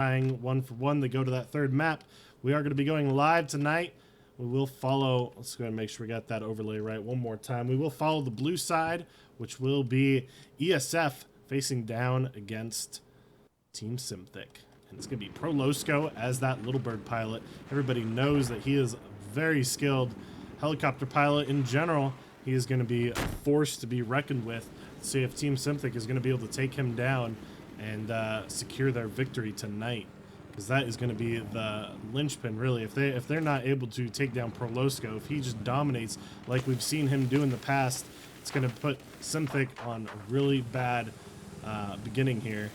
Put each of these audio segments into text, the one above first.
tying 1-for-1. They go to that third map. We are going to be going live tonight. We will follow, let's go ahead and make sure we got that overlay right one more time. We will follow the blue side, which will be ESF facing down against Team Simthic. And it's going to be Prolosco as that Little Bird pilot. Everybody knows that he is a very skilled helicopter pilot in general. He is going to be a force to be reckoned with. Let's see if Team Simthic is going to be able to take him down and secure their victory tonight, because that is going to be the linchpin, really. If they're not able to take down Prolosco, if he just dominates like we've seen him do in the past, it's going to put Simthic on a really bad beginning here.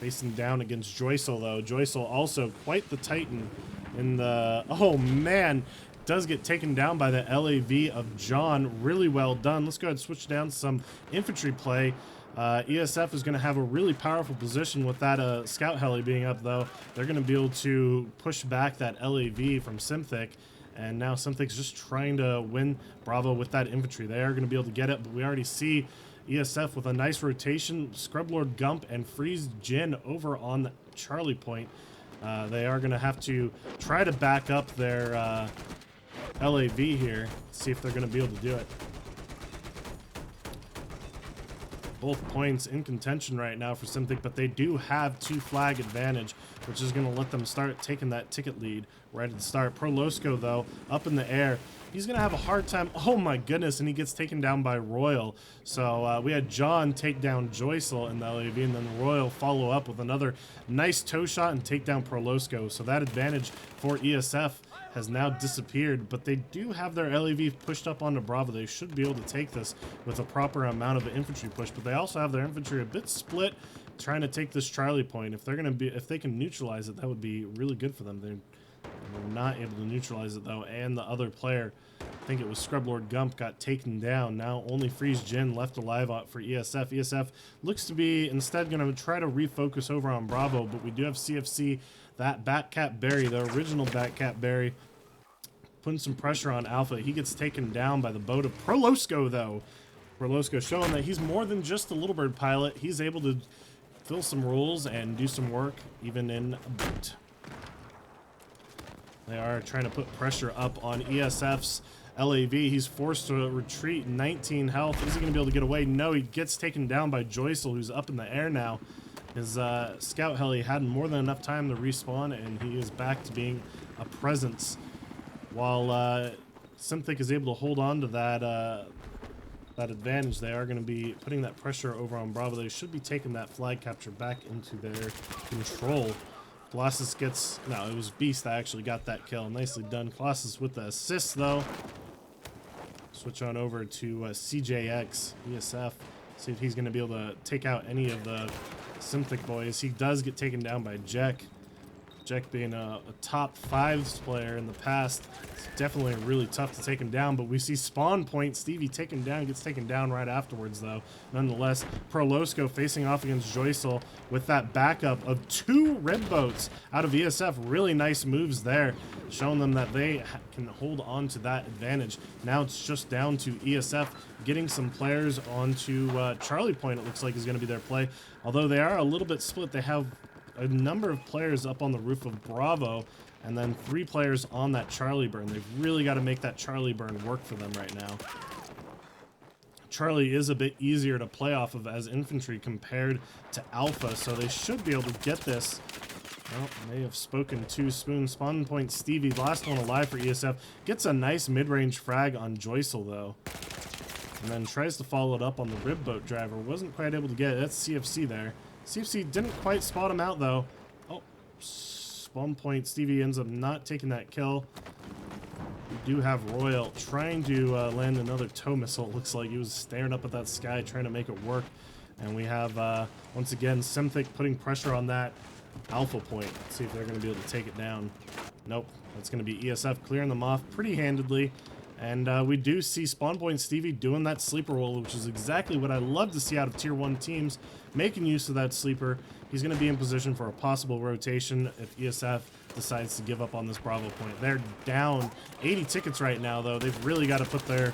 Facing down against Joycel, though. Joycel also quite the titan in the... Oh, man. Does get taken down by the LAV of John. Really well done. Let's go ahead and switch down to some infantry play. ESF is going to have a really powerful position with that scout heli being up, though. They're going to be able to push back that LAV from Simthic, and now Simthic's just trying to win Bravo with that infantry. They are going to be able to get it, but we already see ESF with a nice rotation. Scrublord Gump and Freeze Jin over on Charlie Point. They are going to have to try to back up their LAV here, see if they're going to be able to do it. Both points in contention right now for Simthic, but they do have 2 flag advantage, which is going to let them start taking that ticket lead right at the start. Prolosco, though, up in the air. He's going to have a hard time. Oh, my goodness, and he gets taken down by Royal. So we had John take down Joycel in the LAV, and then Royal follow up with another nice toe shot and take down Prolosco. So that advantage for ESF has now disappeared, but they do have their LAV pushed up onto Bravo. They should be able to take this with a proper amount of infantry push, but they also have their infantry a bit split trying to take this Charlie Point. If they can neutralize it, that would be really good for them. They're not able to neutralize it, though, and the other player, I think it was Scrublord Gump, got taken down. Now only Freeze Jin left alive for ESF. ESF looks to be instead going to try to refocus over on Bravo, but we do have CFC, that Batcat Berry, the original Batcat Berry, putting some pressure on Alpha. He gets taken down by the boat of Prolosco, though. Prolosco showing that he's more than just a Little Bird pilot. He's able to fill some roles and do some work even in a boat. They are trying to put pressure up on ESF's LAV. He's forced to retreat, 19 health. Is he going to be able to get away? No, he gets taken down by Joycel, who's up in the air now. His scout heli had more than enough time to respawn, and he is back to being a presence. While Simthic is able to hold on to that advantage, they are going to be putting that pressure over on Bravo. They should be taking that flag capture back into their control. Colossus gets... No, it was Beast that actually got that kill. Nicely done. Colossus with the assist, though. Switch on over to CJX, ESF. See if he's going to be able to take out any of the Simthic boys. He does get taken down by Jack. Jack being a top 5s player in the past, it's definitely really tough to take him down, but we see Spawn Point, Stevie taken down, gets taken down right afterwards, though. Nonetheless, Prolosco facing off against Joycel with that backup of 2 red boats out of ESF. Really nice moves there, showing them that they can hold on to that advantage. Now it's just down to ESF getting some players onto Charlie Point, it looks like is going to be their play. Although they are a little bit split, they have a number of players up on the roof of Bravo, and then 3 players on that Charlie burn. They've really got to make that Charlie burn work for them right now. Charlie is a bit easier to play off of as infantry compared to Alpha, so they should be able to get this. Well, may have spoken too soon. Spawn Point Stevie, last one alive for ESF, gets a nice mid-range frag on Joycel, though. And then tries to follow it up on the rib boat driver. Wasn't quite able to get it. That's CFC there. CFC didn't quite spot him out, though. Oh, Spawn Point Stevie ends up not taking that kill. We do have Royal trying to land another tow missile. It looks like he was staring up at that sky trying to make it work. And we have, once again, Simthic putting pressure on that Alpha Point. Let's see if they're going to be able to take it down. Nope. That's going to be ESF clearing them off pretty handedly. And we do see Spawn Point Stevie doing that sleeper roll, which is exactly what I love to see out of Tier 1 teams, making use of that sleeper. He's going to be in position for a possible rotation if ESF decides to give up on this Bravo point. They're down 80 tickets right now, though. They've really got to put their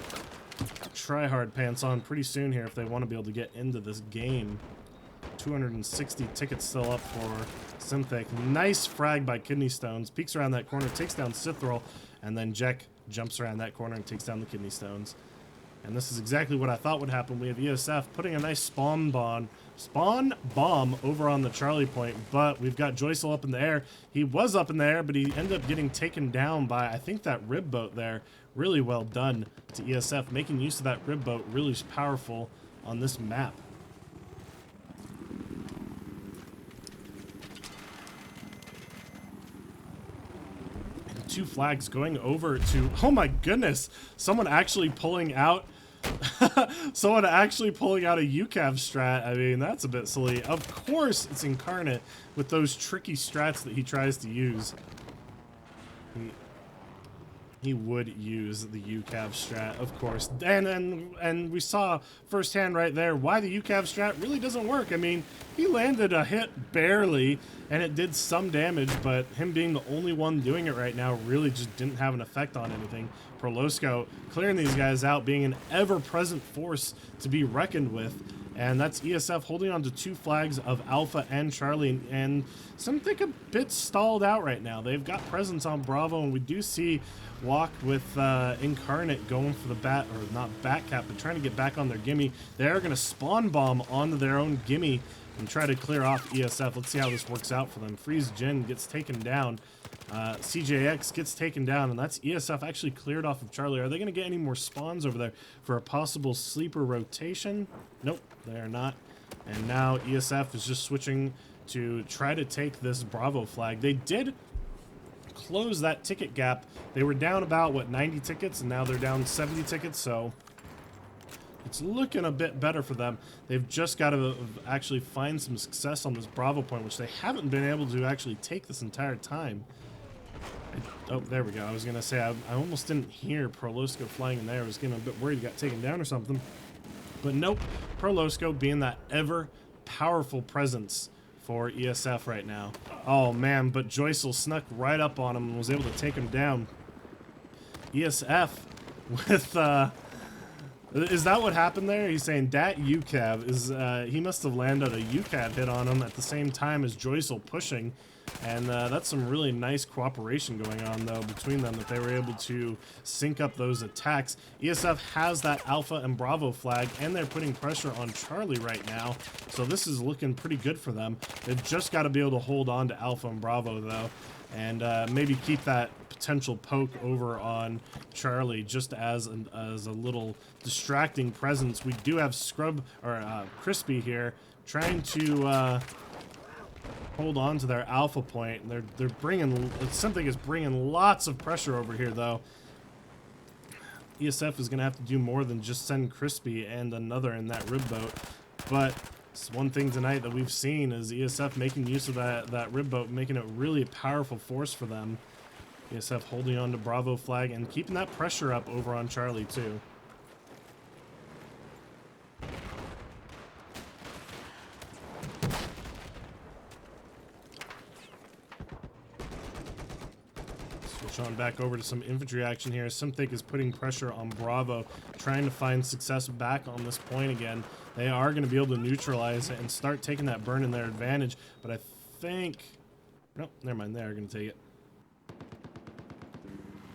try-hard pants on pretty soon here if they want to be able to get into this game. 260 tickets still up for Synthic. Nice frag by Kidney Stones. Peeks around that corner, takes down Cithril, and then Jack jumps around that corner and takes down the Kidney Stones. And this is exactly what I thought would happen. We have ESF putting a nice spawn bomb over on the Charlie point, but we've got Joycel up in the air. He was up in the air, but he ended up getting taken down by, I think, that rib boat there. Really well done to ESF. Making use of that rib boat really powerful on this map. And 2 flags going over to, oh my goodness, someone actually pulling out someone actually pulling out a UCAV strat. I mean, that's a bit silly. Of course it's Incarnate with those tricky strats that he tries to use. He would use the UCAV strat, of course. And we saw firsthand right there why the UCAV strat really doesn't work. I mean, he landed a hit barely, and it did some damage, but him being the only one doing it right now really just didn't have an effect on anything. Prolosco clearing these guys out, being an ever-present force to be reckoned with. And that's ESF holding on to 2 flags of Alpha and Charlie, and something a bit stalled out right now. They've got presence on Bravo, and we do see Walk with Incarnate going for the bat, or not bat cap, but trying to get back on their gimme. They're going to spawn bomb onto their own gimme and try to clear off ESF. Let's see how this works out for them. Freeze Jin gets taken down. CJX gets taken down, and that's ESF actually cleared off of Charlie. Are they going to get any more spawns over there for a possible sleeper rotation? Nope, they are not. And now ESF is just switching to try to take this Bravo flag. They did close that ticket gap. They were down about, what, 90 tickets, and now they're down 70 tickets, so it's looking a bit better for them. They've just got to actually find some success on this Bravo point, which they haven't been able to actually take this entire time. Oh, there we go. I was going to say, I almost didn't hear Prolosco flying in there. I was getting a bit worried he got taken down or something. But nope, Prolosco being that ever-powerful presence for ESF right now. Oh, man, but Joycel snuck right up on him and was able to take him down. ESF with... is that what happened there? He's saying that UCAV is, he must have landed a UCAV hit on him at the same time as Joycel pushing. And that's some really nice cooperation going on, though, between them, that they were able to sync up those attacks. ESF has that Alpha and Bravo flag, and they're putting pressure on Charlie right now. So this is looking pretty good for them. They've just got to be able to hold on to Alpha and Bravo, though, and maybe keep that potential poke over on Charlie just as a little distracting presence. We do have Crispy here trying to hold on to their Alpha point. They're bringing, something is bringing lots of pressure over here, though. ESF is going to have to do more than just send Crispy and another in that rib boat, but it's one thing tonight that we've seen is ESF making use of that rib boat, making it really a powerful force for them. ESF holding on to Bravo flag and keeping that pressure up over on Charlie too. Switch on back over to some infantry action here. Synthic is putting pressure on Bravo, trying to find success back on this point again. They are going to be able to neutralize it and start taking that burn in their advantage, but I think... Nope, never mind, they are going to take it.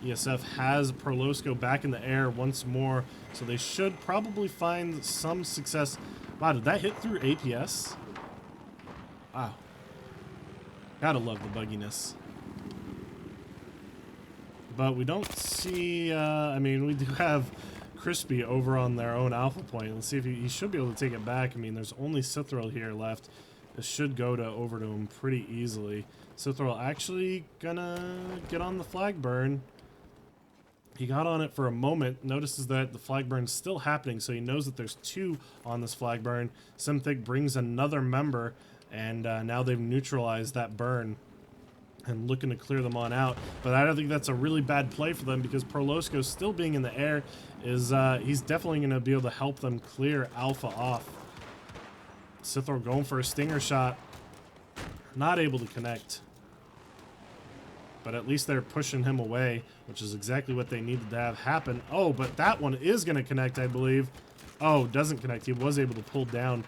ESF has Prolosco back in the air once more, so they should probably find some success. Wow, did that hit through APS? Wow. Gotta love the bugginess. But we don't see, I mean, we do have Crispy over on their own Alpha point. Let's see if he should be able to take it back. I mean, there's only Cithril here left. This should go over to him pretty easily. Cithril actually gonna get on the flag burn. He got on it for a moment, notices that the flag burn's still happening, so he knows that there's 2 on this flag burn. Synthic brings another member, and now they've neutralized that burn and looking to clear them on out. But I don't think that's a really bad play for them, because Prolosco still being in the air is he's definitely going to be able to help them clear Alpha off. Cithril going for a stinger shot, not able to connect. But at least they're pushing him away, which is exactly what they needed to have happen. Oh, but that one is going to connect, I believe. Oh, doesn't connect. He was able to pull down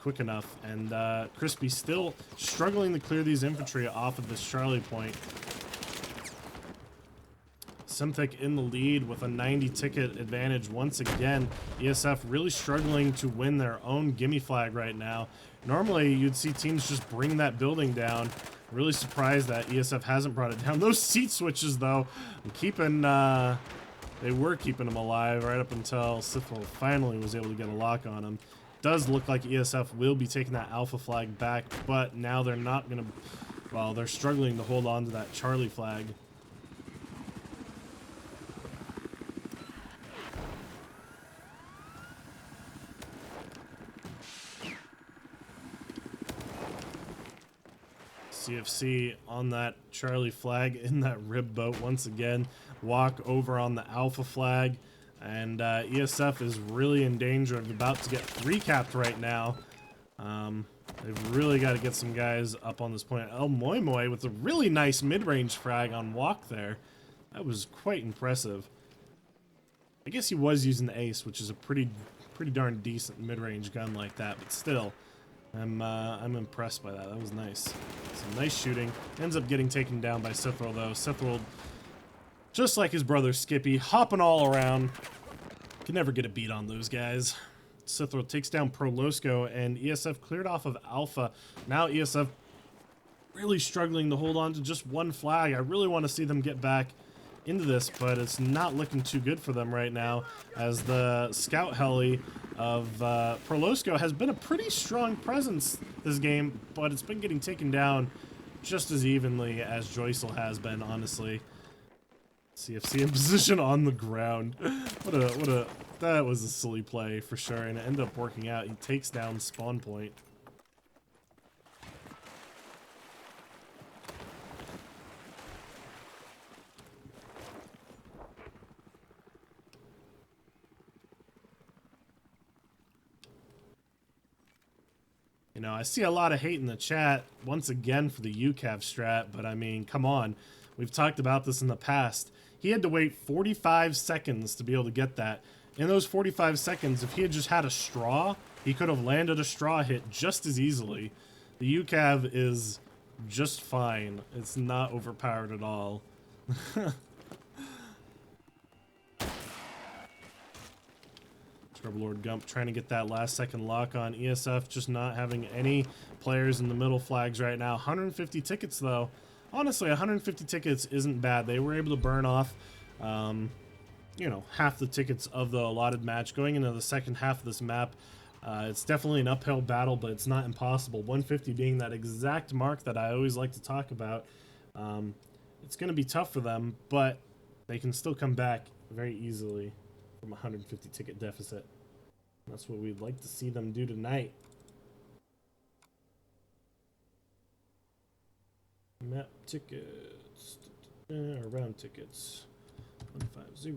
quick enough. And Crispy still struggling to clear these infantry off of this Charlie point. Simthic in the lead with a 90 ticket advantage once again. ESF really struggling to win their own gimme flag right now. Normally you'd see teams just bring that building down. Really surprised that ESF hasn't brought it down. Those seat switches though, keeping they were keeping them alive right up until Sifil finally was able to get a lock on them. Does look like ESF will be taking that alpha flag back, but now they're not gonna, well, they're struggling to hold on to that Charlie flag. CFC on that Charlie flag in that rib boat once again. Walk over on the alpha flag, and ESF is really in danger of about to get 3-capped right now. They've really got to get some guys up on this point. El Moi Moi with a really nice mid-range frag on walk there. That was quite impressive. I guess he was using the ace, which is a pretty darn decent mid-range gun like that, but still. I'm impressed by that. That was nice. Some nice shooting. Ends up getting taken down by Sithril though. Sithril, just like his brother Skippy, hopping all around. Can never get a beat on those guys. Sithril takes down Prolosco, and ESF cleared off of Alpha. Now ESF really struggling to hold on to just one flag. I really want to see them get back into this, but it's not looking too good for them right now, as the scout heli of Prolosco has been a pretty strong presence this game, but it's been getting taken down just as evenly as Joycel has been, honestly. CFC in position on the ground. That was a silly play for sure, and it ended up working out. He takes down spawn point. You know, I see a lot of hate in the chat, once again, for the UCAV strat, but I mean, come on. We've talked about this in the past. He had to wait 45 seconds to be able to get that. In those 45 seconds, if he had just had a straw, he could have landed a straw hit just as easily. The UCAV is just fine. It's not overpowered at all. Lord Gump trying to get that last second lock on. ESF just not having any players in the middle flags right now. 150 tickets though. Honestly, 150 tickets isn't bad. They were able to burn off, you know, half the tickets of the allotted match. Going into the second half of this map, it's definitely an uphill battle, but it's not impossible. 150 being that exact mark that I always like to talk about. It's going to be tough for them, but they can still come back very easily from a 150 ticket deficit. That's what we'd like to see them do tonight. Map tickets, or round tickets, 150.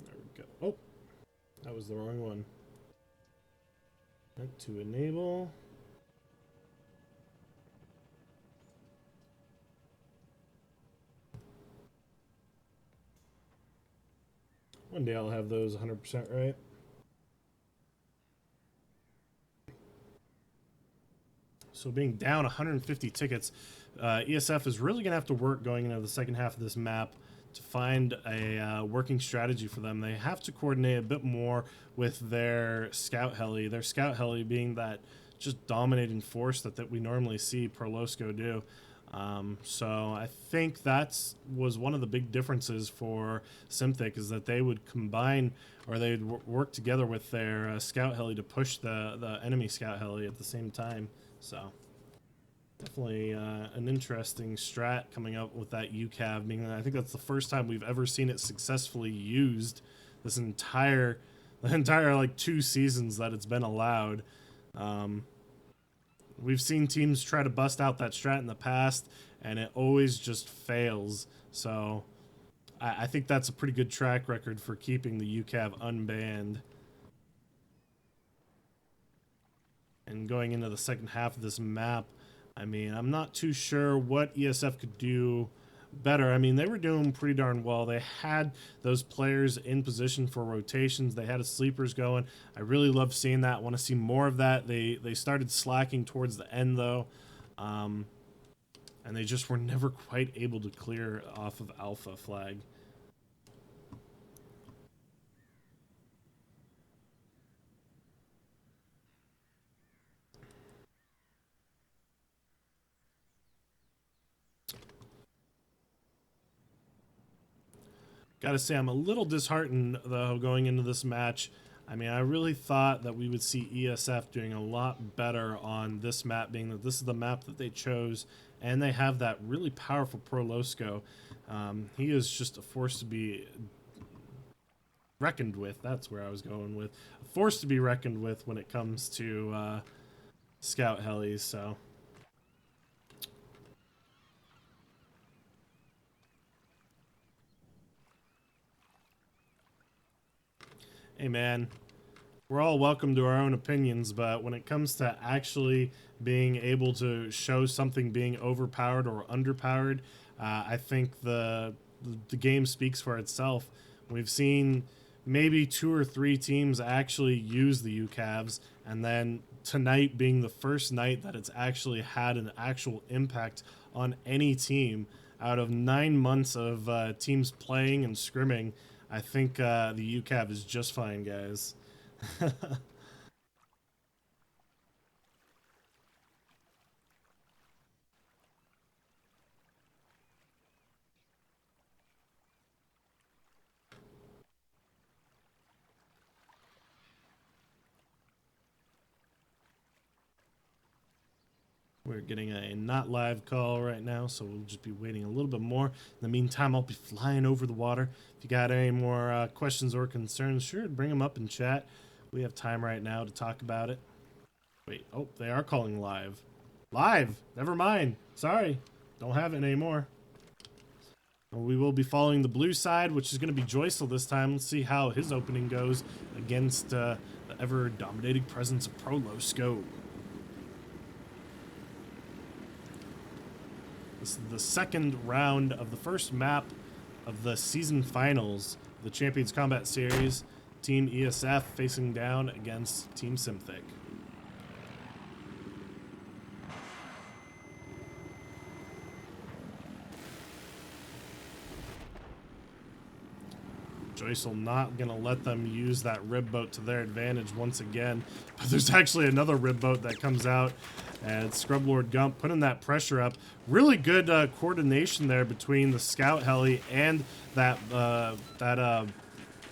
There we go. Oh, that was the wrong one. Right, to enable. One day I'll have those 100% right. So being down 150 tickets, ESF is really going to have to work going into the second half of this map to find a working strategy for them. They have to coordinate a bit more with their scout heli. Their scout heli being that just dominating force that we normally see Prolosco do. So I think that's was one of the big differences for Simthic, is that they would combine, or they'd work together with their scout heli to push the enemy scout heli at the same time. So definitely an interesting strat coming up with that UCAV. Being, I think that's the first time we've ever seen it successfully used this entire like 2 seasons that it's been allowed. We've seen teams try to bust out that strat in the past, and it always just fails. So I think that's a pretty good track record for keeping the UCAV unbanned. And going into the second half of this map, I mean, I'm not too sure what ESF could do better. I mean, they were doing pretty darn well. They had those players in position for rotations. They had a sleepers going. I really love seeing that. Want to see more of that. They started slacking towards the end, though. And they just were never quite able to clear off of Alpha flag. Gotta say, I'm a little disheartened, though, going into this match. I mean, I really thought that we would see ESF doing a lot better on this map, being that this is the map that they chose, and they have that really powerful Prolosco. He is just a force to be reckoned with. That's where I was going with. A force to be reckoned with when it comes to scout helis, so... Hey man, we're all welcome to our own opinions, but when it comes to actually being able to show something being overpowered or underpowered, I think the game speaks for itself. We've seen maybe 2 or 3 teams actually use the UCAVs, and then tonight being the first night that it's actually had an actual impact on any team. Out of 9 months of teams playing and scrimming, I think the UCAV is just fine, guys. We're getting a not live call right now, so we'll just be waiting a little bit more. In the meantime, I'll be flying over the water. If you got any more questions or concerns, sure, bring them up in chat. We have time right now to talk about it. Wait, oh, they are calling live. Live! Never mind. Sorry. Don't have it anymore. We will be following the blue side, which is going to be Joycel this time. Let's see how his opening goes against the ever-dominating presence of Prolosco. This is the second round of the first map of the season finals, the Champions Combat Series. Team ESF facing down against Team Synthic. Joycel not going to let them use that rib boat to their advantage once again. But there's actually another rib boat that comes out. And Scrublord Gump putting that pressure up. Really good coordination there between the scout heli and that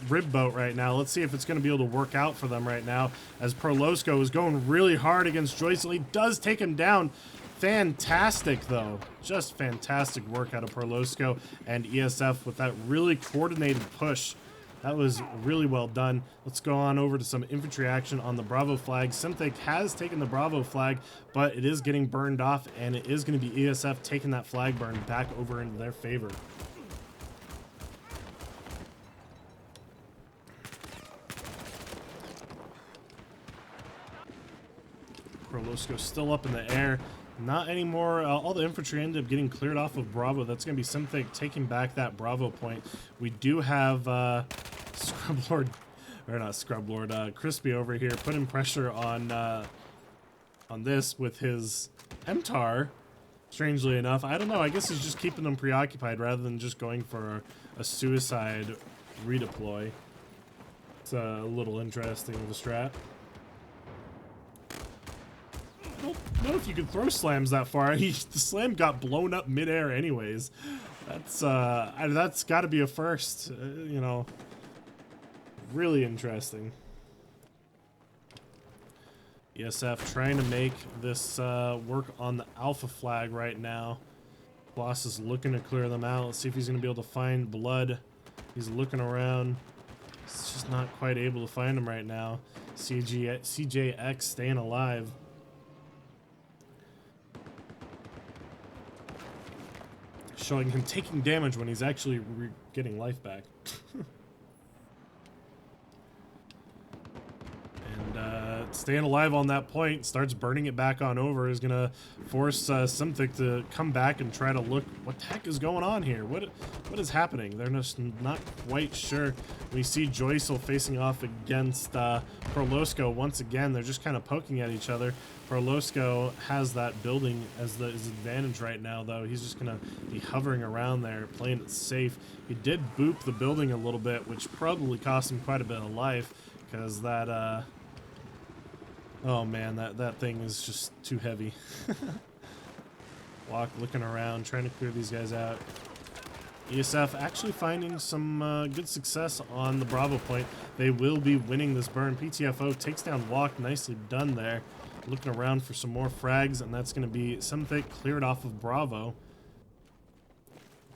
rib boat right now. Let's see if it's going to be able to work out for them right now, as Prolosco is going really hard against Joycel. He does take him down. Fantastic, though. Just fantastic work out of Prolosco and ESF with that really coordinated push. That was really well done. Let's go on over to some infantry action on the Bravo flag. Synthic has taken the Bravo flag, but it is getting burned off, and it is going to be ESF taking that flag burn back over into their favor. Prolosco still up in the air. Not anymore. All the infantry ended up getting cleared off of Bravo. That's going to be Synthic taking back that Bravo point. We do have Scrublord, or not Scrublord, Crispy over here putting pressure on this with his MTAR. Strangely enough, I don't know. I guess he's just keeping them preoccupied rather than just going for a suicide redeploy. It's a little interesting of a strat. I don't know if you can throw slams that far. The slam got blown up midair anyways. That's got to be a first, you know. Really interesting. ESF trying to make this work on the Alpha flag right now. Boss is looking to clear them out. Let's see if he's going to be able to find blood. He's looking around. He's just not quite able to find him right now. CJX staying alive. Showing him taking damage when he's actually getting life back. And but staying alive on that point, starts burning it back on over, is going to force Simthic to come back and try to look, what the heck is going on here? What is happening? They're just not quite sure. We see Joycel facing off against Prolosco once again. They're just kind of poking at each other. Prolosco has that building as his advantage right now, though. He's just going to be hovering around there, playing it safe. He did boop the building a little bit, which probably cost him quite a bit of life, because that, oh man, that thing is just too heavy. Looking around, trying to clear these guys out. ESF actually finding some good success on the Bravo point. They will be winning this burn. PTFO takes down Walk, nicely done there. Looking around for some more frags, and that's going to be something cleared off of Bravo.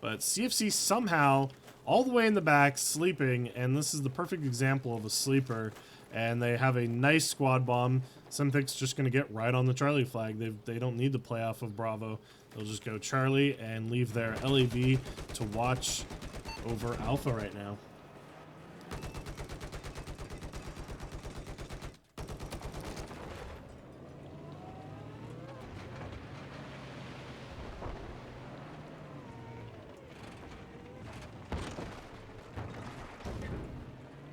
But CFC somehow, all the way in the back, sleeping, and this is the perfect example of a sleeper. And they have a nice squad bomb. Simthic's just going to get right on the Charlie flag. They don't need to play off of Bravo. They'll just go Charlie and leave their LAV to watch over Alpha right now.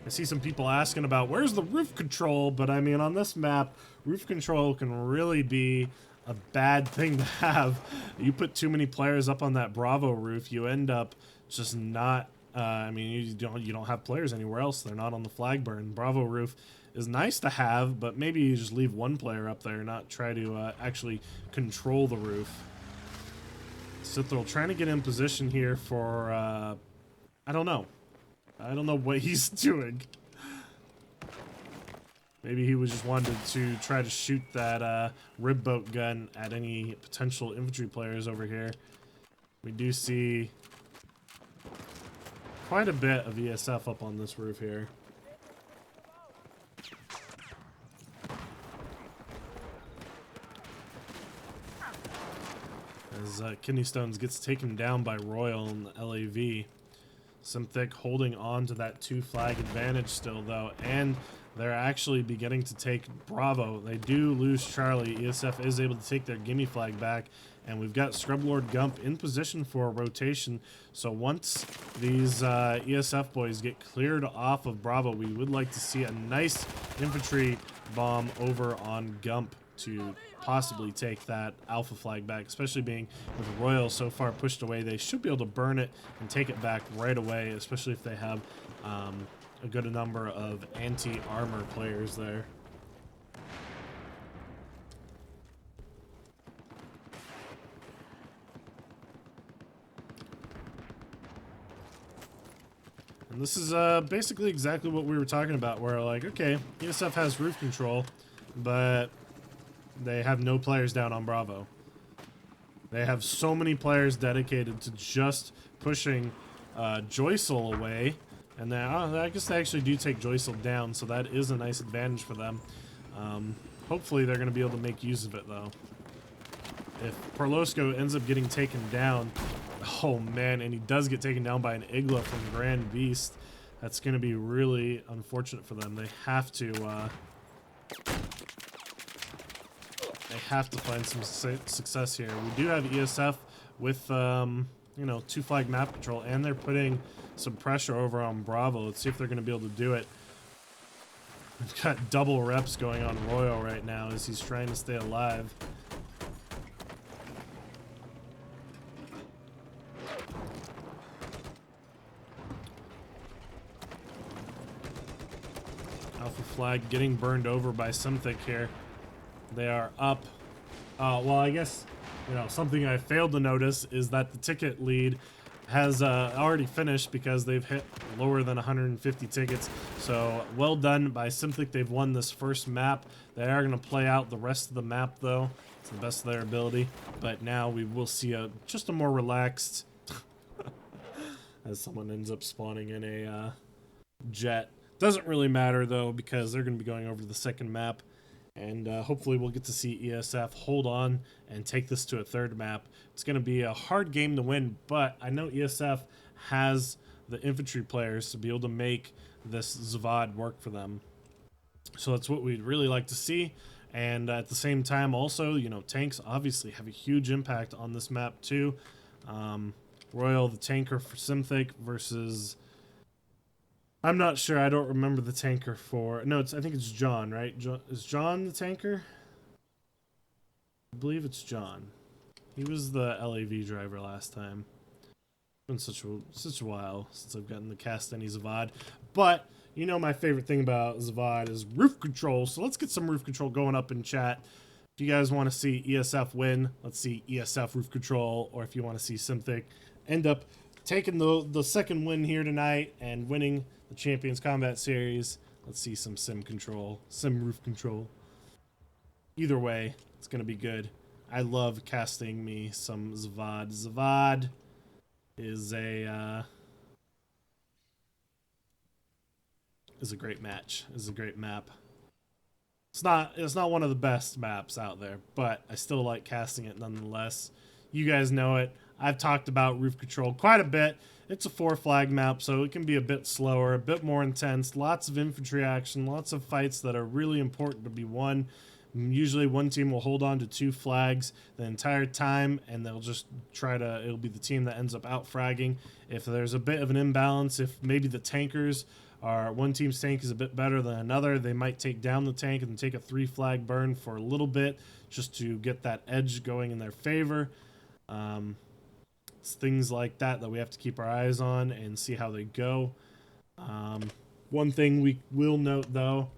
I see some people asking about where's the roof control, but I mean, on this map, roof control can really be a bad thing to have. You put too many players up on that Bravo roof, you end up just not, I mean, you don't have players anywhere else. They're not on the flag burn. Bravo roof is nice to have, but maybe you just leave one player up there, not try to actually control the roof. Sithral trying to get in position here for, I don't know. I don't know what he's doing. Maybe he was just wanted to try to shoot that rib boat gun at any potential infantry players over here. We do see quite a bit of ESF up on this roof here. As Kidney Stones gets taken down by Royal in the LAV. Simthic holding on to that 2-flag advantage still, though, and they're actually beginning to take Bravo. They do lose Charlie. ESF is able to take their gimme flag back, and we've got Scrublord Gump in position for a rotation. So once these ESF boys get cleared off of Bravo, we would like to see a nice infantry bomb over on Gump to possibly take that Alpha flag back, especially being with Royal so far pushed away. They should be able to burn it and take it back right away, especially if they have a good number of anti-armor players there. And this is basically exactly what we were talking about, where like, okay, ESF has roof control, but they have no players down on Bravo. They have so many players dedicated to just pushing Joycel away. And then, I guess they actually do take Joycel down, so that is a nice advantage for them. Hopefully they're going to be able to make use of it, though. If Prolosco ends up getting taken down, oh man, and he does get taken down by an Igla from Grand Beast, that's going to be really unfortunate for them. They have to find some success here. We do have ESF with, you know, 2-flag map control, and they're putting some pressure over on Bravo. Let's see if they're going to be able to do it. We've got double reps going on Royal right now as he's trying to stay alive. Alpha flag getting burned over by Simthic here. They are up. Well, I guess, you know, something I failed to notice is that the ticket lead has already finished because they've hit lower than 150 tickets. So well done by Simthic. They've won this first map. They are going to play out the rest of the map, though, to the best of their ability. But now we will see just a more relaxed as someone ends up spawning in a jet. Doesn't really matter, though, because they're going to be going over to the second map. And hopefully we'll get to see ESF hold on and take this to a third map. It's going to be a hard game to win, but I know ESF has the infantry players to be able to make this Zavad work for them. So that's what we'd really like to see. And at the same time, also, you know, tanks obviously have a huge impact on this map too. Royal, the tanker for Simthic versus... I'm not sure. I don't remember the tanker for... No, I think it's John, right? Is John the tanker? I believe it's John. He was the LAV driver last time. It's been such a while since I've gotten to cast any Zavad. But you know my favorite thing about Zavad is roof control. So let's get some roof control going up in chat. If you guys want to see ESF win, let's see ESF roof control. Or if you want to see Simthic end up taking the second win here tonight and winning the Champions Combat Series, let's see some sim control, sim roof control. Either way, it's going to be good. I love casting me some Zavad. Zavad is a great match. Is a great map. It's not one of the best maps out there, but I still like casting it nonetheless. You guys know it. I've talked about roof control quite a bit. It's a 4 flag map, so it can be a bit slower, a bit more intense, lots of infantry action, lots of fights that are really important to be won. Usually one team will hold on to 2 flags the entire time, and they'll just it'll be the team that ends up out fragging. If there's a bit of an imbalance, if maybe the tankers one team's tank is a bit better than another, they might take down the tank and take a 3 flag burn for a little bit just to get that edge going in their favor. It's things like that we have to keep our eyes on and see how they go. One thing we will note, though,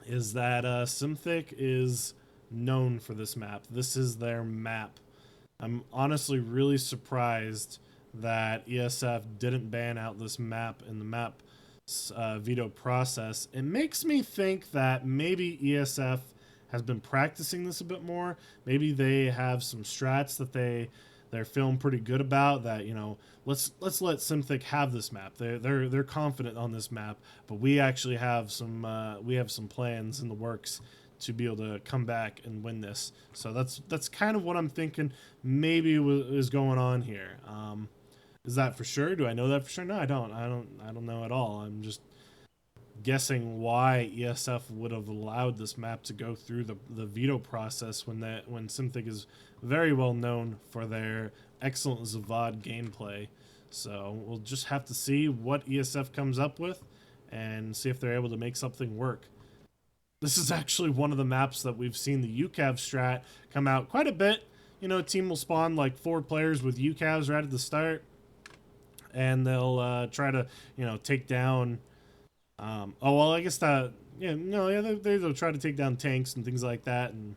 is that Simthic is known for this map. This is their map. I'm honestly really surprised that ESF didn't ban out this map in the map veto process. It makes me think that maybe ESF has been practicing this a bit more. Maybe they have some strats that they're feeling pretty good about, that, you know, let's let Simthic have this map. They're confident on this map, but we actually have some plans in the works to be able to come back and win this. So that's kind of what I'm thinking maybe is going on here. Is that for sure? Do I know that for sure? No, I don't know at all. I'm just guessing why ESF would have allowed this map to go through the veto process when Simthic is very well known for their excellent Zavad gameplay. So we'll just have to see what ESF comes up with and see if they're able to make something work. This is actually one of the maps that we've seen the UCAV strat come out quite a bit. You know, a team will spawn like 4 players with UCAVs right at the start, and they'll try to, you know, take down... I guess that... Yeah, no, yeah, they'll try to take down tanks and things like that, and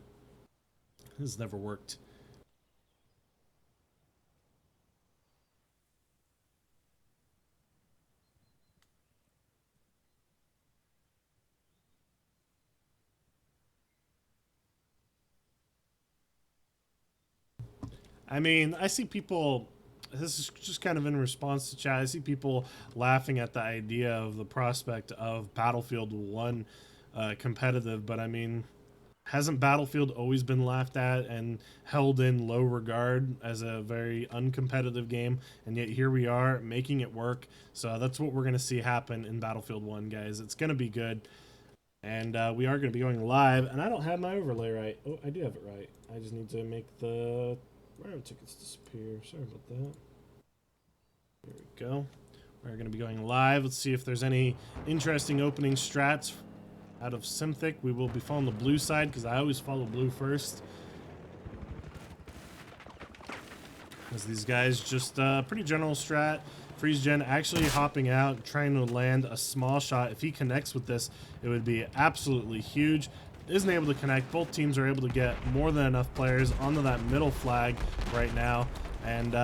this has never worked. I mean, I see people... This is just kind of in response to chat. I see people laughing at the idea of the prospect of Battlefield 1 competitive, but I mean, hasn't Battlefield always been laughed at and held in low regard as a very uncompetitive game? And yet here we are making it work. So that's what we're going to see happen in Battlefield 1, guys. It's going to be good. And we are going to be going live. And I don't have my overlay right. Oh, I do have it right. I just need to make the... Where are tickets disappear? Sorry about that. There we go. We're going to be going live. Let's see if there's any interesting opening strats out of Simthic. We will be following the blue side because I always follow blue first. As these guys just pretty general strat. FreezeGen actually hopping out, trying to land a small shot. If he connects with this, it would be absolutely huge. Isn't able to connect. Both teams are able to get more than enough players onto that middle flag right now, and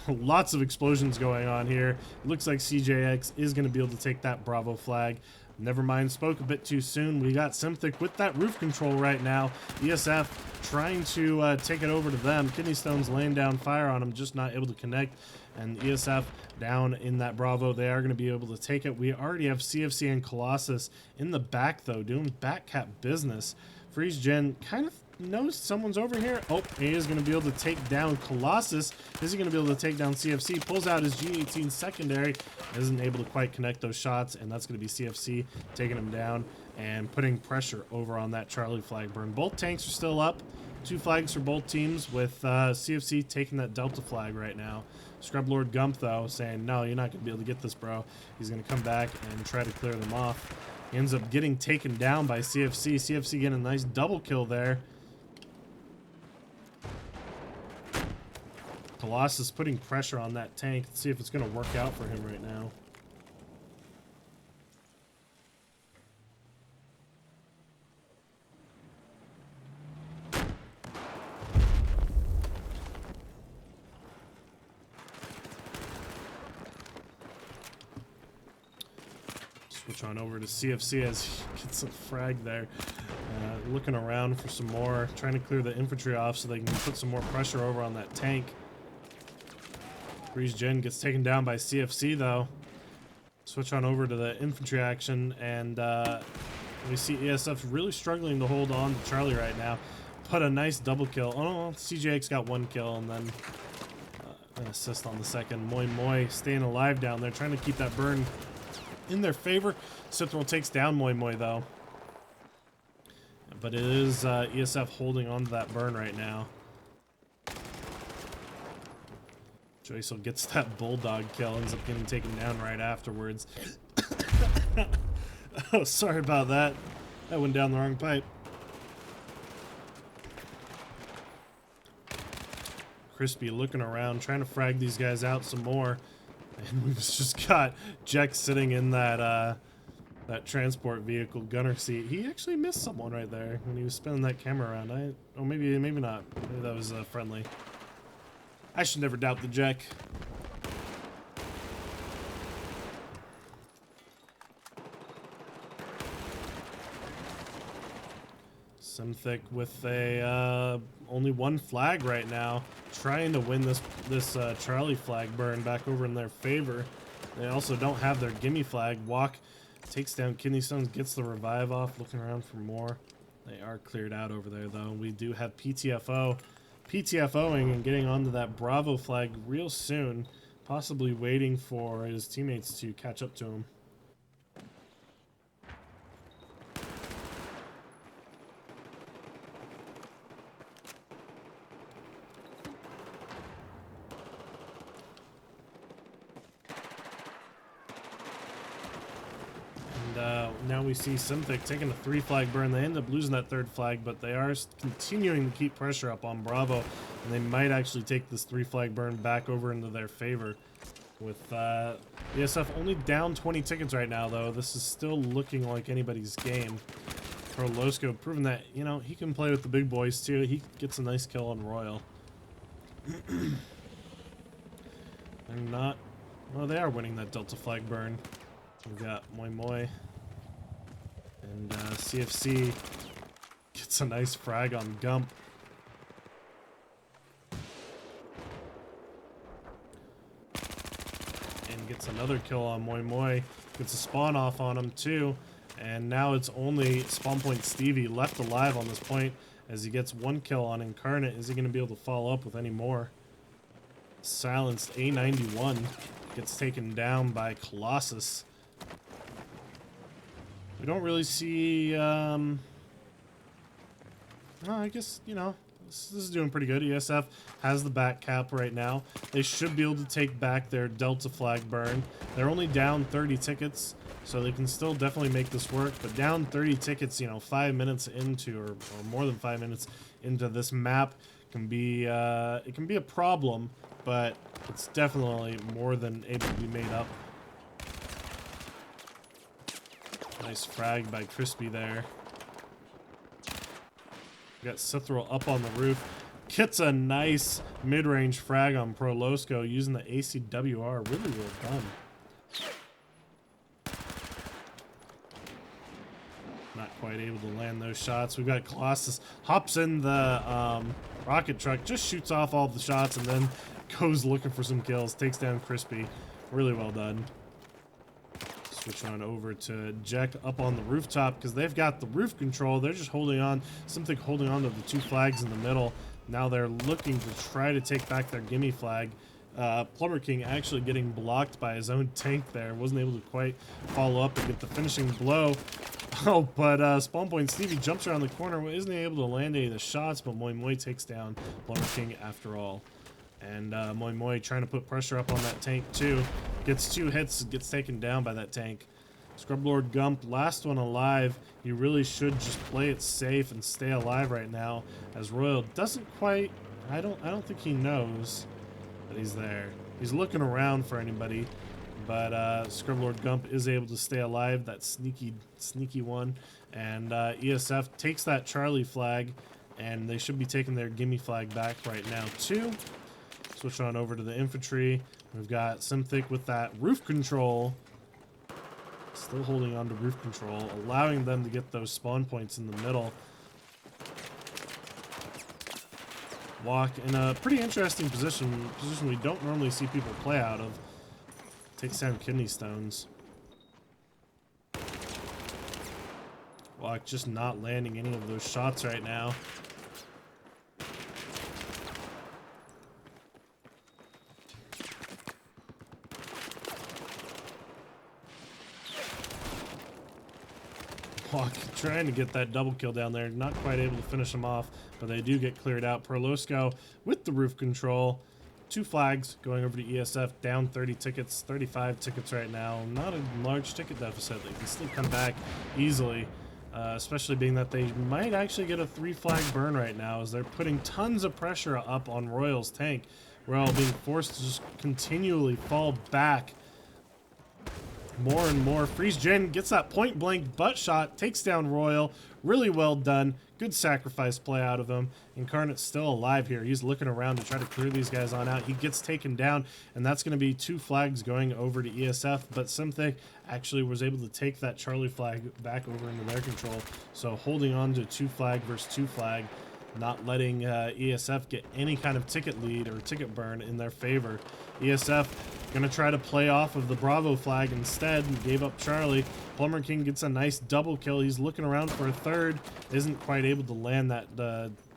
lots of explosions going on here. It looks like CJX is going to be able to take that Bravo flag. Never mind, spoke a bit too soon. We got Simthic with that roof control right now. ESF trying to take it over to them. Kidney Stone's laying down fire on him, just not able to connect. And ESF down in that Bravo. They are going to be able to take it. We already have CFC and Colossus in the back, though, doing back cap business. FreezeGen kind of knows someone's over here. Oh, he is going to be able to take down Colossus. Is he going to be able to take down CFC? Pulls out his G18 secondary. Isn't able to quite connect those shots, and that's going to be CFC taking him down. and putting pressure over on that Charlie flag burn. Both tanks are still up. 2 flags for both teams, with CFC taking that Delta flag right now. Scrub Lord Gump, though, saying, no, you're not going to be able to get this, bro. He's going to come back and try to clear them off. He ends up getting taken down by CFC. CFC getting a nice double kill there. Colossus putting pressure on that tank. Let's see if it's going to work out for him right now. Switch on over to CFC as he gets a frag there. Looking around for some more, trying to clear the infantry off so they can put some more pressure over on that tank. Breeze Gen gets taken down by CFC though. Switch on over to the infantry action, and we see ESF really struggling to hold on to Charlie right now. Put a nice double kill. Oh no, CJX got 1 kill and then an assist on the second. Moi Moi staying alive down there, trying to keep that burn in their favor. Cithril takes down Moi Moi though. But it is ESF holding on to that burn right now. Joycel gets that bulldog kill, ends up getting taken down right afterwards. Oh, sorry about that. That went down the wrong pipe. Crispy looking around, trying to frag these guys out some more. And we've just got Jack sitting in that that transport vehicle gunner seat. He actually missed someone right there when he was spinning that camera around. Oh, maybe not. Maybe that was friendly. I should never doubt the Jack. Simthic with a only 1 flag right now, trying to win this Charlie flag burn back over in their favor. They also don't have their gimme flag. Walk takes down Kidney Stones, gets the revive off, looking around for more. They are cleared out over there though. We do have PTFOing and getting onto that Bravo flag real soon, possibly waiting for his teammates to catch up to him. Now we see Simthic taking a 3 flag burn. They end up losing that 3rd flag, but they are continuing to keep pressure up on Bravo, and they might actually take this 3 flag burn back over into their favor. With ESF only down 20 tickets right now, though, this is still looking like anybody's game. Prolosco proving that, you know, he can play with the big boys too. He gets a nice kill on Royal. They're not... Well, they are winning that Delta flag burn. We've got Moi Moi. And CFC gets a nice frag on Gump. And gets another kill on Moi Moi. Gets a spawn off on him too. And now it's only Spawn Point Stevie left alive on this point as he gets 1 kill on Incarnate. Is he going to be able to follow up with any more? Silenced A91 gets taken down by Colossus. We don't really see, well, I guess, you know, this is doing pretty good. ESF has the back cap right now. They should be able to take back their Delta flag burn. They're only down 30 tickets, so they can still definitely make this work. But down 30 tickets, you know, 5 minutes into, or more than 5 minutes into this map can be, it can be a problem, but it's definitely more than able to be made up. Nice frag by Crispy there. We got Cithril up on the roof. Gets a nice mid-range frag on Prolosco using the ACWR. Really well done. Not quite able to land those shots. We've got Colossus hops in the rocket truck, just shoots off all the shots, and then goes looking for some kills. Takes down Crispy. Really well done. Switch on over to Jack up on the rooftop because they've got the roof control. They're just holding on, something holding on to the 2 flags in the middle. Now they're looking to try to take back their gimme flag. Plumber King actually getting blocked by his own tank there. Wasn't able to quite follow up and get the finishing blow. Oh, but Spawn Point Stevie jumps around the corner. Isn't able to land any of the shots, but Moi Moi takes down Plumber King after all. And Moi Moi trying to put pressure up on that tank too. Gets 2 hits, gets taken down by that tank. Scrublord Gump, last one alive. He really should just play it safe and stay alive right now, as Royal doesn't quite. I don't think he knows that he's there. He's looking around for anybody, but Scrublord Gump is able to stay alive. That sneaky one, and ESF takes that Charlie flag, and they should be taking their gimme flag back right now too. Switch on over to the infantry. We've got Simthic with that roof control. Still holding on to roof control, allowing them to get those spawn points in the middle. Walk in a pretty interesting position we don't normally see people play out of. Takes down kidney stones. Walk just not landing any of those shots right now. Walk trying to get that double kill down there, not quite able to finish him off, but they do get cleared out. Perlosco with the roof control. 2 flags going over to ESF, down 30 tickets, 35 tickets right now. Not a large ticket deficit. They can still come back easily, especially being that they might actually get a 3 flag burn right now, as they're putting tons of pressure up on Royal's tank. Royal being forced to just continually fall back more and more. Freeze Gen gets that point blank butt shot, takes down Royal. Really well done. Good sacrifice play out of him. Incarnate's still alive here. He's looking around to try to clear these guys on out. He gets taken down, and that's going to be 2 flags going over to ESF, but Simthic actually was able to take that Charlie flag back over into their control. So holding on to 2 flag versus 2 flag, not letting ESF get any kind of ticket lead or ticket burn in their favor. ESF gonna try to play off of the Bravo flag instead and gave up Charlie. Plumber King gets a nice double kill. He's looking around for a third. Isn't quite able to land that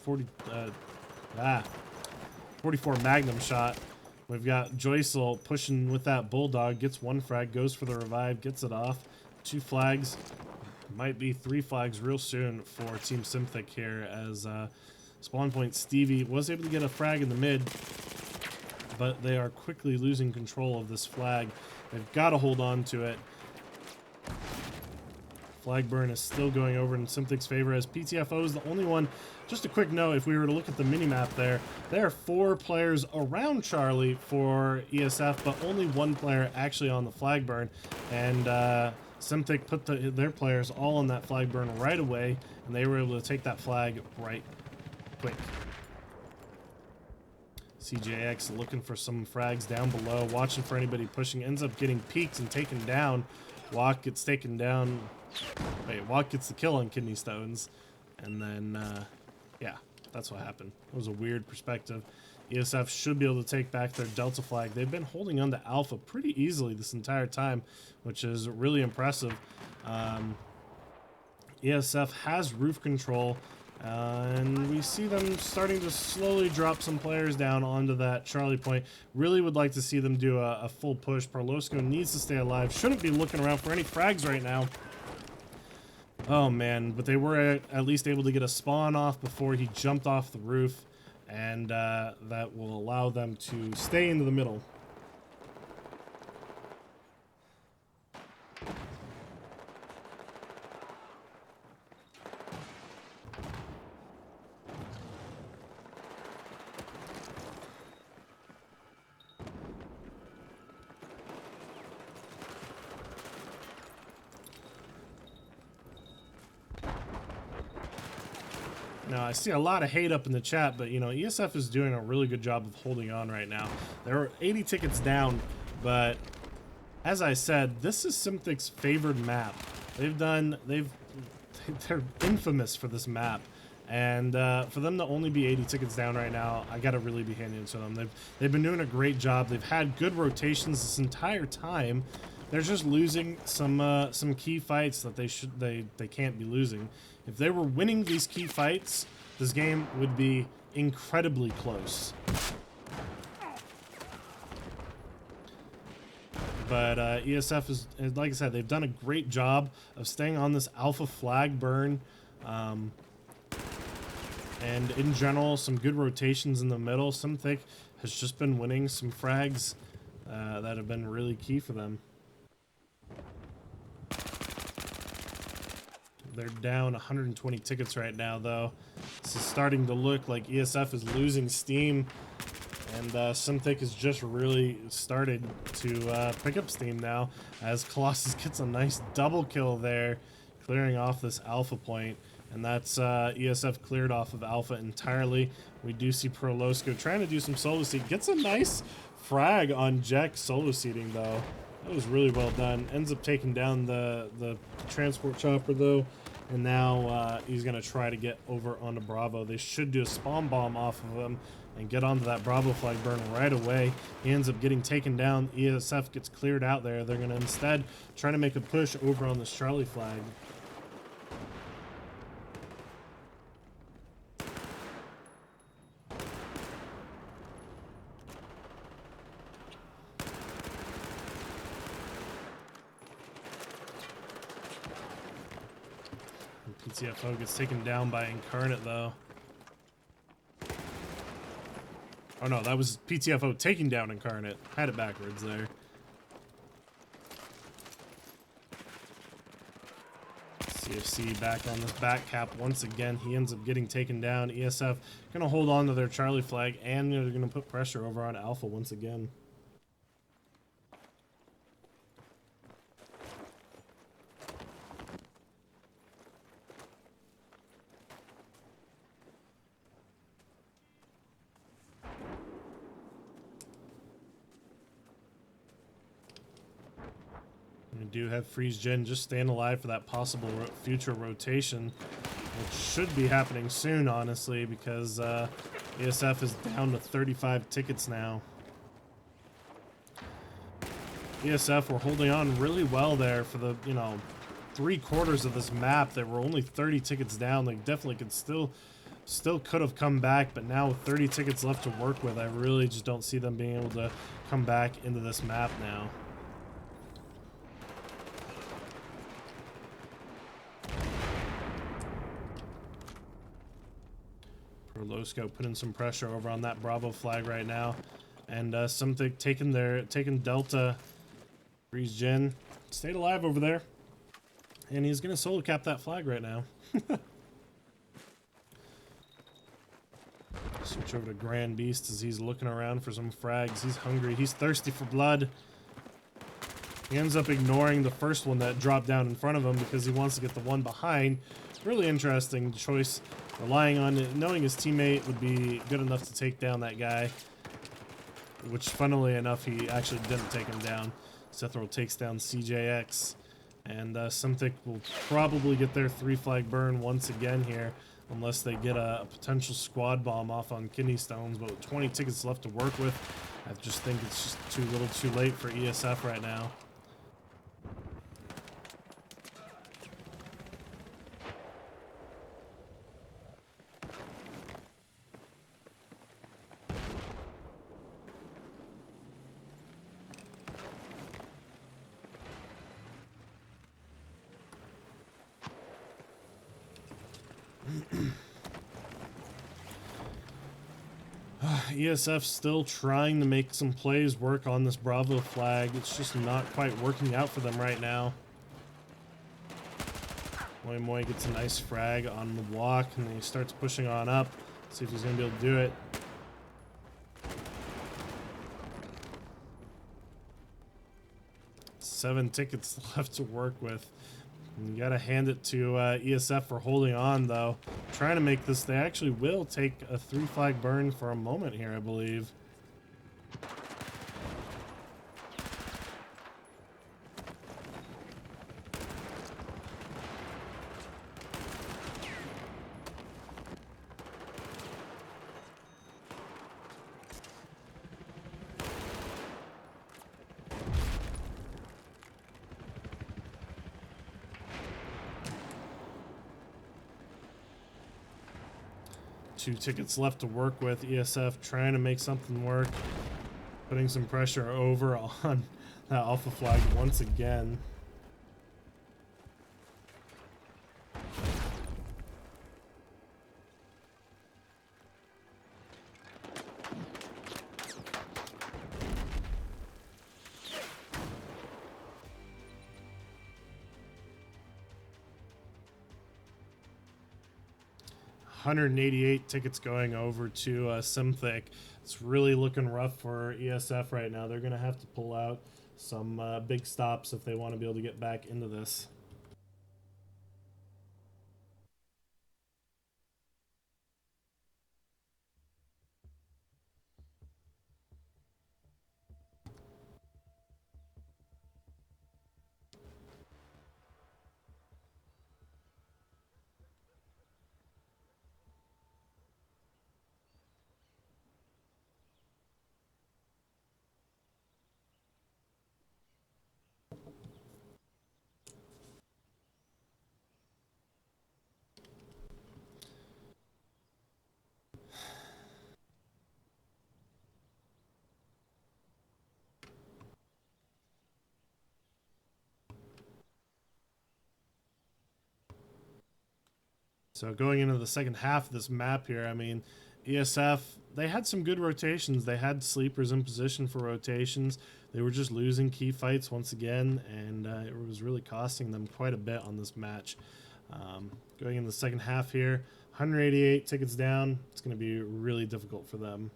44 Magnum shot. We've got Joycel pushing with that Bulldog. Gets 1 frag, goes for the revive, gets it off. 2 flags. Might be 3 flags real soon for Team Simthic here, as Spawn Point Stevie was able to get a frag in the mid, but they are quickly losing control of this flag. They've got to hold on to it. Flag burn is still going over in Simthic's favor, as PTFO is the only one. Just a quick note, if we were to look at the mini-map there are 4 players around Charlie for ESF, but only 1 player actually on the flag burn, and Simthic put their players all on that flag burn right away, and they were able to take that flag right quick. CJX looking for some frags down below, watching for anybody pushing, ends up getting peeked and taken down. Walk gets taken down. Wait, Walk gets the kill on kidney stones, and then yeah, that's what happened. It was a weird perspective. ESF should be able to take back their Delta flag. They've been holding on to Alpha pretty easily this entire time, which is really impressive. ESF has roof control, and we see them starting to slowly drop some players down onto that Charlie point. Really would like to see them do a full push. Parlosco needs to stay alive. Shouldn't be looking around for any frags right now. Oh man, but they were at least able to get a spawn off before he jumped off the roof, and that will allow them to stay into the middle. Now, I see a lot of hate up in the chat, but, you know, ESF is doing a really good job of holding on right now. There are 80 tickets down, but as I said, this is Simthic's favored map. They're infamous for this map. And for them to only be 80 tickets down right now, I gotta really be handing it to them. They've been doing a great job. They've had good rotations this entire time. They're just losing some key fights that they can't be losing. If they were winning these key fights, this game would be incredibly close. But ESF is, like I said, they've done a great job of staying on this alpha flag burn. And in general, some good rotations in the middle. SYM has just been winning some frags that have been really key for them. They're down 120 tickets right now, though. This is starting to look like ESF is losing steam, and SYM has just really started to pick up steam now, as Colossus gets a nice double kill there, clearing off this alpha point. And that's ESF cleared off of alpha entirely. We do see Prolosco trying to do some solo seat. Gets a nice frag on Jack solo seating, though. That was really well done. Ends up taking down the transport chopper, though. And now he's going to try to get over onto Bravo. They should do a spawn bomb off of him and get onto that Bravo flag burn right away. He ends up getting taken down. ESF gets cleared out there. They're going to instead try to make a push over on this Charlie flag. PTFO gets taken down by Incarnate, though. Oh no, that was PTFO taking down Incarnate. Had it backwards there. CFC back on this back cap once again. He ends up getting taken down. ESF gonna hold on to their Charlie flag, and they're gonna put pressure over on Alpha once again. We do have Freeze Gen just staying alive for that possible future rotation, which should be happening soon, honestly, because ESF is down to 35 tickets now. ESF were holding on really well there for the, 3/4 of this map. They were only 30 tickets down. They definitely could still could have come back, but now with 30 tickets left to work with, I really just don't see them being able to come back into this map now. Prolosco putting some pressure over on that Bravo flag right now, and something taking Delta. Freeze Gen stayed alive over there, and he's gonna solo cap that flag right now. Switch over to Grand Beast as he's looking around for some frags. He's hungry. He's thirsty for blood. He ends up ignoring the first one that dropped down in front of him because he wants to get the one behind. Really interesting choice, relying on it, knowing his teammate would be good enough to take down that guy, which funnily enough he actually didn't take him down. Sethroll takes down CJX, and SYM will probably get their 3-flag burn once again here, unless they get a potential squad bomb off on Kidney Stones. But with 20 tickets left to work with, I just think it's just too little too late for ESF right now. ESF still trying to make some plays work on this Bravo flag. It's just not quite working out for them right now. Moy Moy gets a nice frag on the walk, and then he starts pushing on up. See if he's going to be able to do it. Seven tickets left to work with. You gotta hand it to ESF for holding on, though. Trying to make this. They actually will take a 3-flag burn for a moment here, I believe. Two tickets left to work with. ESF trying to make something work, putting some pressure over on That alpha flag once again. $188 tickets going over to Simthic. It's really looking rough for ESF right now. They're going to have to pull out some big stops if they want to be able to get back into this. So going into the second half of this map here, I mean, ESF, they had some good rotations. They had sleepers in position for rotations. They were just losing key fights once again, and it was really costing them quite a bit on this match. Going in the second half here, 188 tickets down. It's going to be really difficult for them.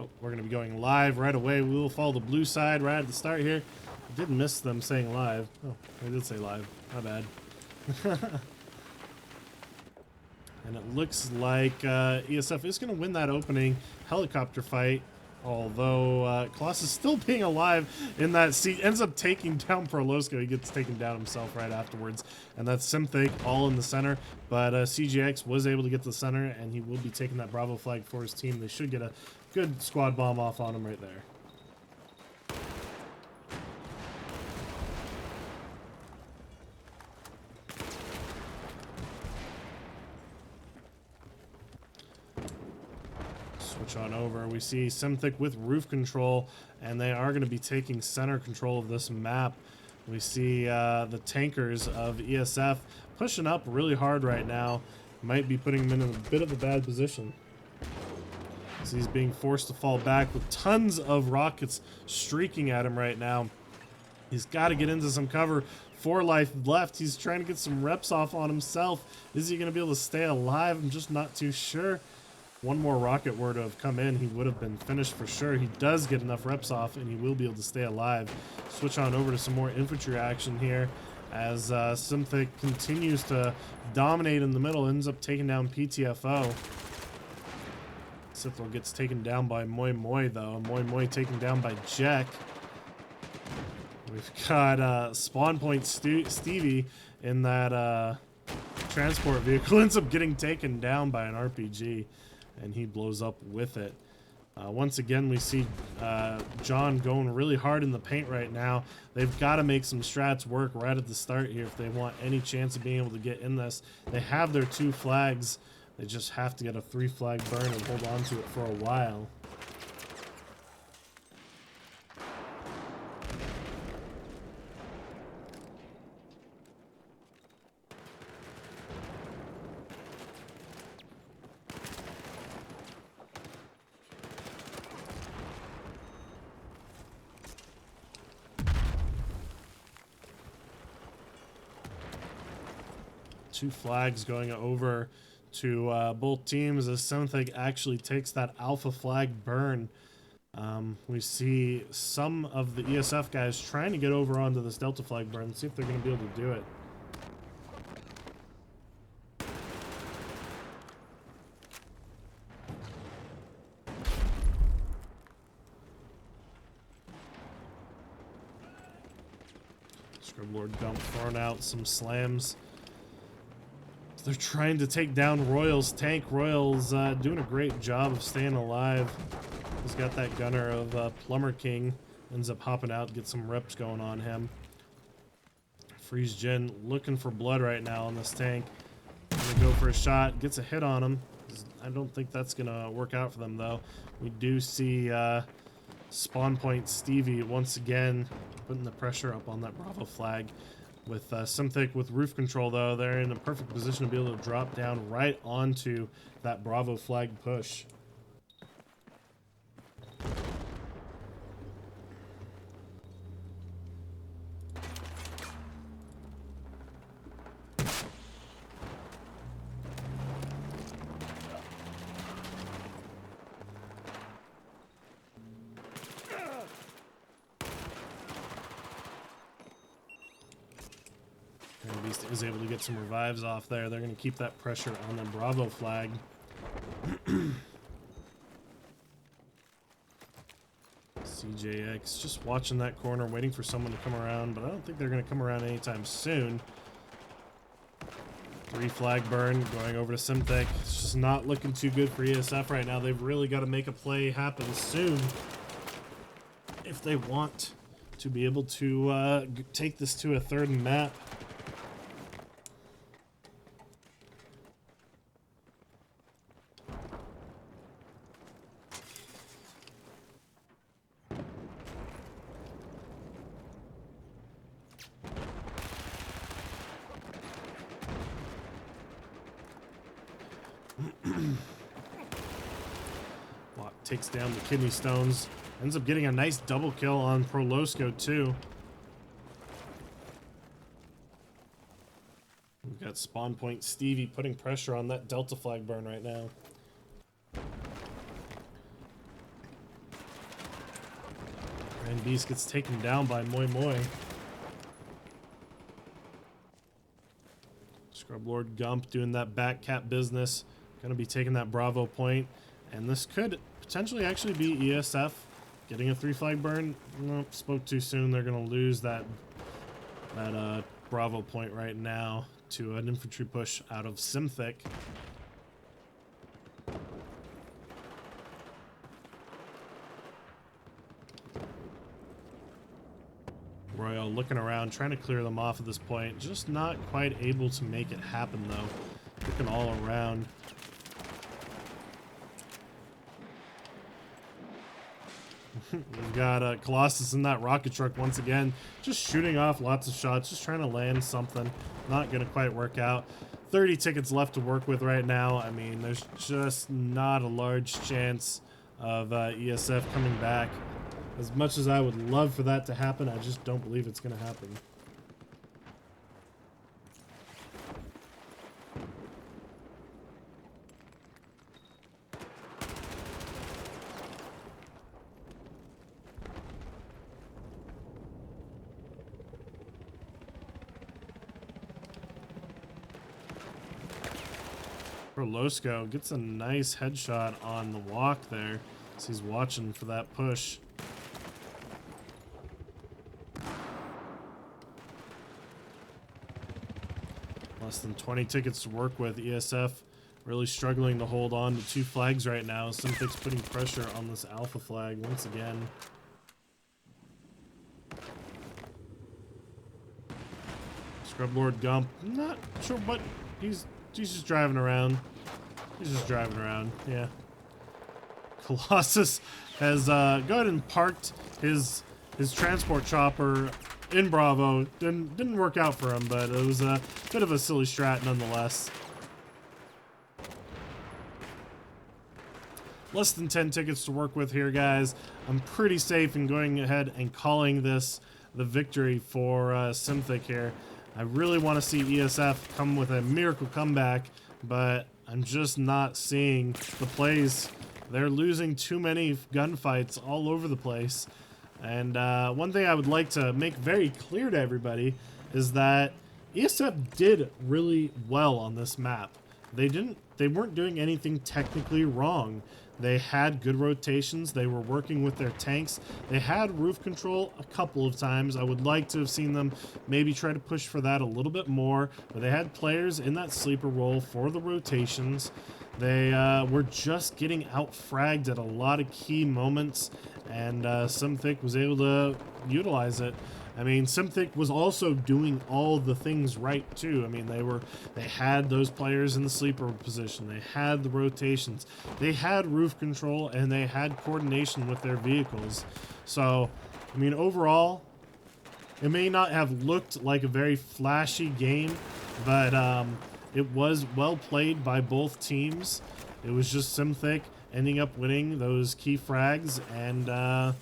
Oh, we're going to be going live right away. We will follow the blue side right at the start here. I did miss them saying live. Oh, they did say live. My bad. And it looks like ESF is going to win that opening helicopter fight. Although Colossus still being alive in that seat, ends up taking down Prolosco. He gets taken down himself right afterwards. And that's Simthic all in the center. But CGX was able to get to the center, and he will be taking that Bravo flag for his team. They should get a good squad bomb off on him right there. Switch on over. We see Simthic with roof control, and they are going to be taking center control of this map. We see the tankers of ESF pushing up really hard right now. Might be putting him in a bit of a bad position. So he's being forced to fall back with tons of rockets streaking at him right now. He's got to get into some cover. 4 life left. He's trying to get some reps off on himself. Is he going to be able to stay alive? I'm just not too sure. One more rocket were to have come in, he would have been finished for sure. He does get enough reps off, and he will be able to stay alive. Switch on over to some more infantry action here as Simthic continues to dominate in the middle, ends up taking down PTFO. Sithel gets taken down by Moi Moi, though. Moi Moi taken down by Jack. We've got Spawn Point Stevie in that transport vehicle. Ends up getting taken down by an RPG, and he blows up with it. Once again, we see John going really hard in the paint right now. They've got to make some strats work right at the start here if they want any chance of being able to get in this. They have their 2 flags. They just have to get a 3 flag burn and hold on to it for a while. Two flags going over to both teams as Simthic actually takes that alpha flag burn. We see some of the ESF guys trying to get over onto this delta flag burn. Let's see if they're going to be able to do it. Scriblord dump throwing out some slams. They're trying to take down Royal's tank. Royal's doing a great job of staying alive. He's got that gunner of Plumber King. Ends up hopping out, get some reps going on him. Freeze Jin looking for blood right now on this tank. Gonna go for a shot. Gets a hit on him. I don't think that's gonna work out for them though. We do see spawn point Stevie once again putting the pressure up on that Bravo flag. With Simthic with roof control though, they're in a perfect position to be able to drop down right onto that Bravo flag push. Beast is able to get some revives off there. They're going to keep that pressure on the Bravo flag. CJX just watching that corner, waiting for someone to come around, but I don't think they're going to come around anytime soon. 3 flag burn going over to Simthic. It's just not looking too good for ESF right now. They've really got to make a play happen soon if they want to be able to take this to a 3rd map. Takes down the kidney stones. Ends up getting a nice double kill on Prolosco too. We've got spawn point Stevie putting pressure on that Delta flag burn right now. And Beast gets taken down by Moi Moi. Scrub Lord Gump doing that back cap business. Gonna be taking that Bravo point. And this could potentially actually be ESF getting a 3 flag burn. Nope, spoke too soon. They're going to lose that Bravo point right now to an infantry push out of Simthic. Royal looking around, trying to clear them off at this point. Just not quite able to make it happen though. Looking all around. We've got Colossus in that rocket truck once again, just shooting off lots of shots, just trying to land something. Not going to quite work out. 30 tickets left to work with right now. I mean, there's just not a large chance of ESF coming back. As much as I would love for that to happen, I just don't believe it's going to happen. Prolosco gets a nice headshot on the walk there, as he's watching for that push. Less than 20 tickets to work with. ESF really struggling to hold on to 2 flags right now. Simthic's putting pressure on this Alpha flag once again. Scrub Lord Gump, not sure what he's just driving around. He's just driving around, yeah. Colossus has gone ahead and parked his transport chopper in Bravo. Didn't work out for him, but it was a bit of a silly strat nonetheless. Less than 10 tickets to work with here, guys. I'm pretty safe in going ahead and calling this the victory for Simthic here. I really want to see ESF come with a miracle comeback, but I'm just not seeing the plays. They're losing too many gunfights all over the place. And one thing I would like to make very clear to everybody is that ESF did really well on this map. They weren't doing anything technically wrong. They had good rotations. They were working with their tanks. They had roof control a couple of times. I would like to have seen them maybe try to push for that a little bit more. But they had players in that sleeper role for the rotations. They were just getting out-fragged at a lot of key moments. and SYM was able to utilize it. I mean, SYM was also doing all the things right too. I mean, they had those players in the sleeper position, they had the rotations, they had roof control, and they had coordination with their vehicles. So, I mean, overall, it may not have looked like a very flashy game, but it was well played by both teams. It was just SYM ending up winning those key frags and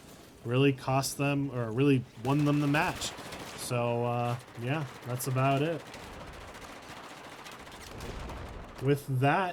really cost them, or really won them the match. So yeah, that's about it. With that,